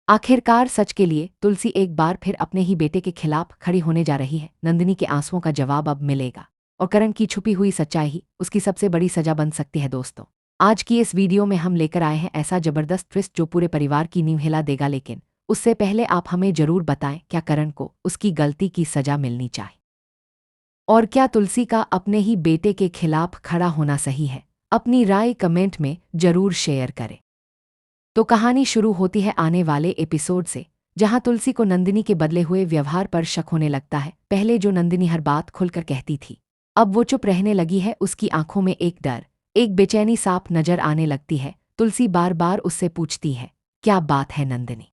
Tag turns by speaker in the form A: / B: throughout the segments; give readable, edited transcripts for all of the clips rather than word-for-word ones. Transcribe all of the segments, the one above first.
A: आखिरकार सच के लिए तुलसी एक बार फिर अपने ही बेटे के खिलाफ खड़ी होने जा रही है। नंदिनी के आंसुओं का जवाब अब मिलेगा और करण की छुपी हुई सच्चाई ही उसकी सबसे बड़ी सजा बन सकती है। दोस्तों, आज की इस वीडियो में हम लेकर आए हैं ऐसा जबरदस्त ट्विस्ट जो पूरे परिवार की नींव हिला देगा। लेकिन उससे पहले आप हमें जरूर बताएं, क्या करण को उसकी गलती की सजा मिलनी चाहिए और क्या तुलसी का अपने ही बेटे के खिलाफ खड़ा होना सही है? अपनी राय कमेंट में जरूर शेयर करें। तो कहानी शुरू होती है आने वाले एपिसोड से, जहां तुलसी को नंदिनी के बदले हुए व्यवहार पर शक होने लगता है। पहले जो नंदिनी हर बात खुलकर कहती थी, अब वो चुप रहने लगी है। उसकी आंखों में एक डर, एक बेचैनी साफ नजर आने लगती है। तुलसी बार बार उससे पूछती है, क्या बात है नंदिनी,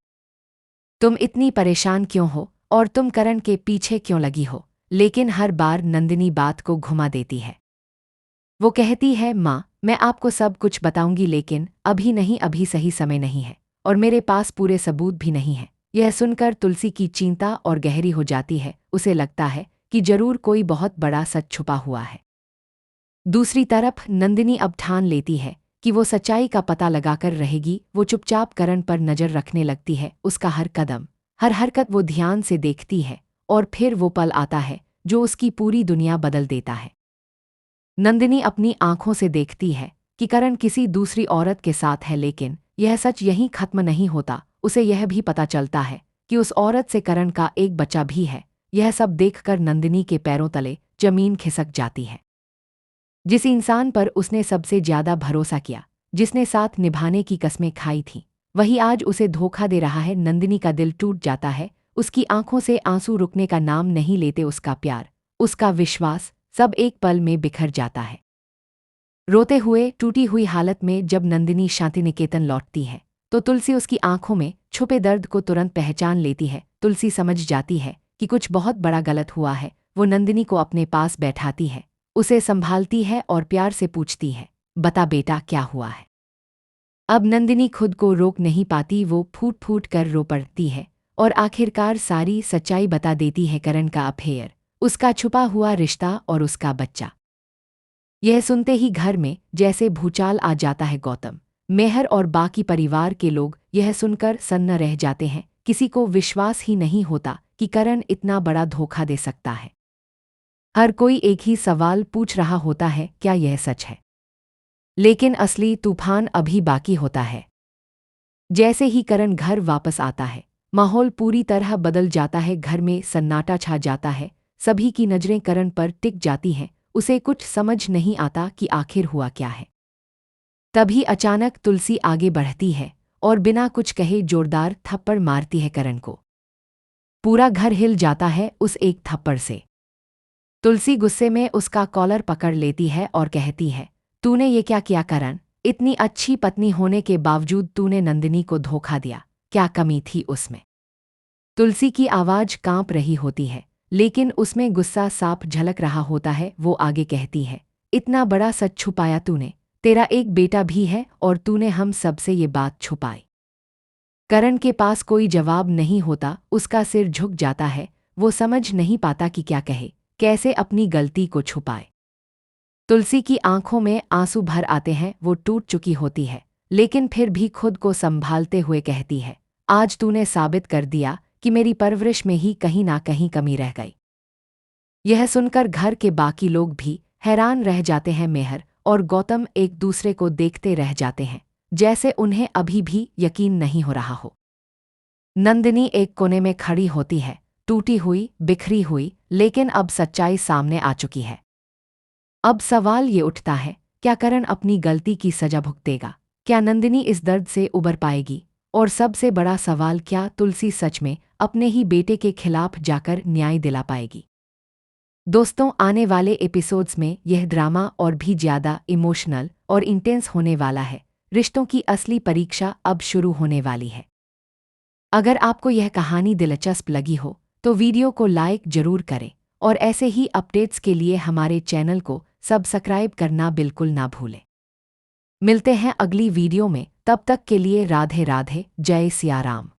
A: तुम इतनी परेशान क्यों हो और तुम करण के पीछे क्यों लगी हो? लेकिन हर बार नंदिनी बात को घुमा देती है। वो कहती है, माँ, मैं आपको सब कुछ बताऊंगी, लेकिन अभी नहीं, अभी सही समय नहीं है और मेरे पास पूरे सबूत भी नहीं है। यह सुनकर तुलसी की चिंता और गहरी हो जाती है। उसे लगता है कि जरूर कोई बहुत बड़ा सच छुपा हुआ है। दूसरी तरफ नंदिनी अब ठान लेती है कि वो सच्चाई का पता लगाकर रहेगी। वो चुपचाप करण पर नजर रखने लगती है। उसका हर कदम, हर हरकत वो ध्यान से देखती है और फिर वो पल आता है जो उसकी पूरी दुनिया बदल देता है। नंदिनी अपनी आंखों से देखती है कि करण किसी दूसरी औरत के साथ है, लेकिन यह सच यहीं खत्म नहीं होता। उसे यह भी पता चलता है कि उस औरत से करण का एक बच्चा भी है। यह सब देखकर नंदिनी के पैरों तले जमीन खिसक जाती है। जिस इंसान पर उसने सबसे ज्यादा भरोसा किया, जिसने साथ निभाने की कस्में खाई थीं, वही आज उसे धोखा दे रहा है। नंदिनी का दिल टूट जाता है। उसकी आंखों से आंसू रुकने का नाम नहीं लेते। उसका प्यार, उसका विश्वास, सब एक पल में बिखर जाता है। रोते हुए, टूटी हुई हालत में जब नंदिनी शांति निकेतन लौटती है, तो तुलसी उसकी आंखों में छुपे दर्द को तुरंत पहचान लेती है। तुलसी समझ जाती है कि कुछ बहुत बड़ा गलत हुआ है। वो नंदिनी को अपने पास बैठाती है, उसे संभालती है और प्यार से पूछती है, बता बेटा, क्या हुआ है? अब नंदिनी खुद को रोक नहीं पाती। वो फूट फूट कर रो पड़ती है और आखिरकार सारी सच्चाई बता देती है। करण का अफेयर, उसका छुपा हुआ रिश्ता और उसका बच्चा। यह सुनते ही घर में जैसे भूचाल आ जाता है। गौतम, मेहर और बाकी परिवार के लोग यह सुनकर सन्न रह जाते हैं। किसी को विश्वास ही नहीं होता कि करण इतना बड़ा धोखा दे सकता है। हर कोई एक ही सवाल पूछ रहा होता है, क्या यह सच है? लेकिन असली तूफान अभी बाकी होता है। जैसे ही करण घर वापस आता है, माहौल पूरी तरह बदल जाता है। घर में सन्नाटा छा जाता है। सभी की नजरें करण पर टिक जाती हैं। उसे कुछ समझ नहीं आता कि आखिर हुआ क्या है। तभी अचानक तुलसी आगे बढ़ती है और बिना कुछ कहे जोरदार थप्पड़ मारती है करण को। पूरा घर हिल जाता है उस एक थप्पड़ से। तुलसी गुस्से में उसका कॉलर पकड़ लेती है और कहती है, तूने ये क्या किया करण? इतनी अच्छी पत्नी होने के बावजूद तूने नंदिनी को धोखा दिया। क्या कमी थी उसमें? तुलसी की आवाज कांप रही होती है, लेकिन उसमें गुस्सा साफ झलक रहा होता है। वो आगे कहती है, इतना बड़ा सच छुपाया तूने। तेरा एक बेटा भी है और तूने हम सबसे ये बात छुपाई। करण के पास कोई जवाब नहीं होता। उसका सिर झुक जाता है। वो समझ नहीं पाता कि क्या कहे, कैसे अपनी गलती को छुपाए। तुलसी की आंखों में आंसू भर आते हैं। वो टूट चुकी होती है, लेकिन फिर भी खुद को संभालते हुए कहती है, आज तूने साबित कर दिया कि मेरी परवरिश में ही कहीं ना कहीं कमी रह गई। यह सुनकर घर के बाकी लोग भी हैरान रह जाते हैं। मेहर और गौतम एक दूसरे को देखते रह जाते हैं, जैसे उन्हें अभी भी यकीन नहीं हो रहा हो। नंदिनी एक कोने में खड़ी होती है, टूटी हुई, बिखरी हुई, लेकिन अब सच्चाई सामने आ चुकी है। अब सवाल ये उठता है, क्या करण अपनी गलती की सजा भुगतेगा? क्या नंदिनी इस दर्द से उबर पाएगी? और सबसे बड़ा सवाल, क्या तुलसी सच में अपने ही बेटे के खिलाफ जाकर न्याय दिला पाएगी? दोस्तों, आने वाले एपिसोड्स में यह ड्रामा और भी ज़्यादा इमोशनल और इंटेंस होने वाला है। रिश्तों की असली परीक्षा अब शुरू होने वाली है। अगर आपको यह कहानी दिलचस्प लगी हो तो वीडियो को लाइक जरूर करें और ऐसे ही अपडेट्स के लिए हमारे चैनल को सब्सक्राइब करना बिल्कुल ना भूलें। मिलते हैं अगली वीडियो में, तब तक के लिए राधे राधे, जय सिया राम।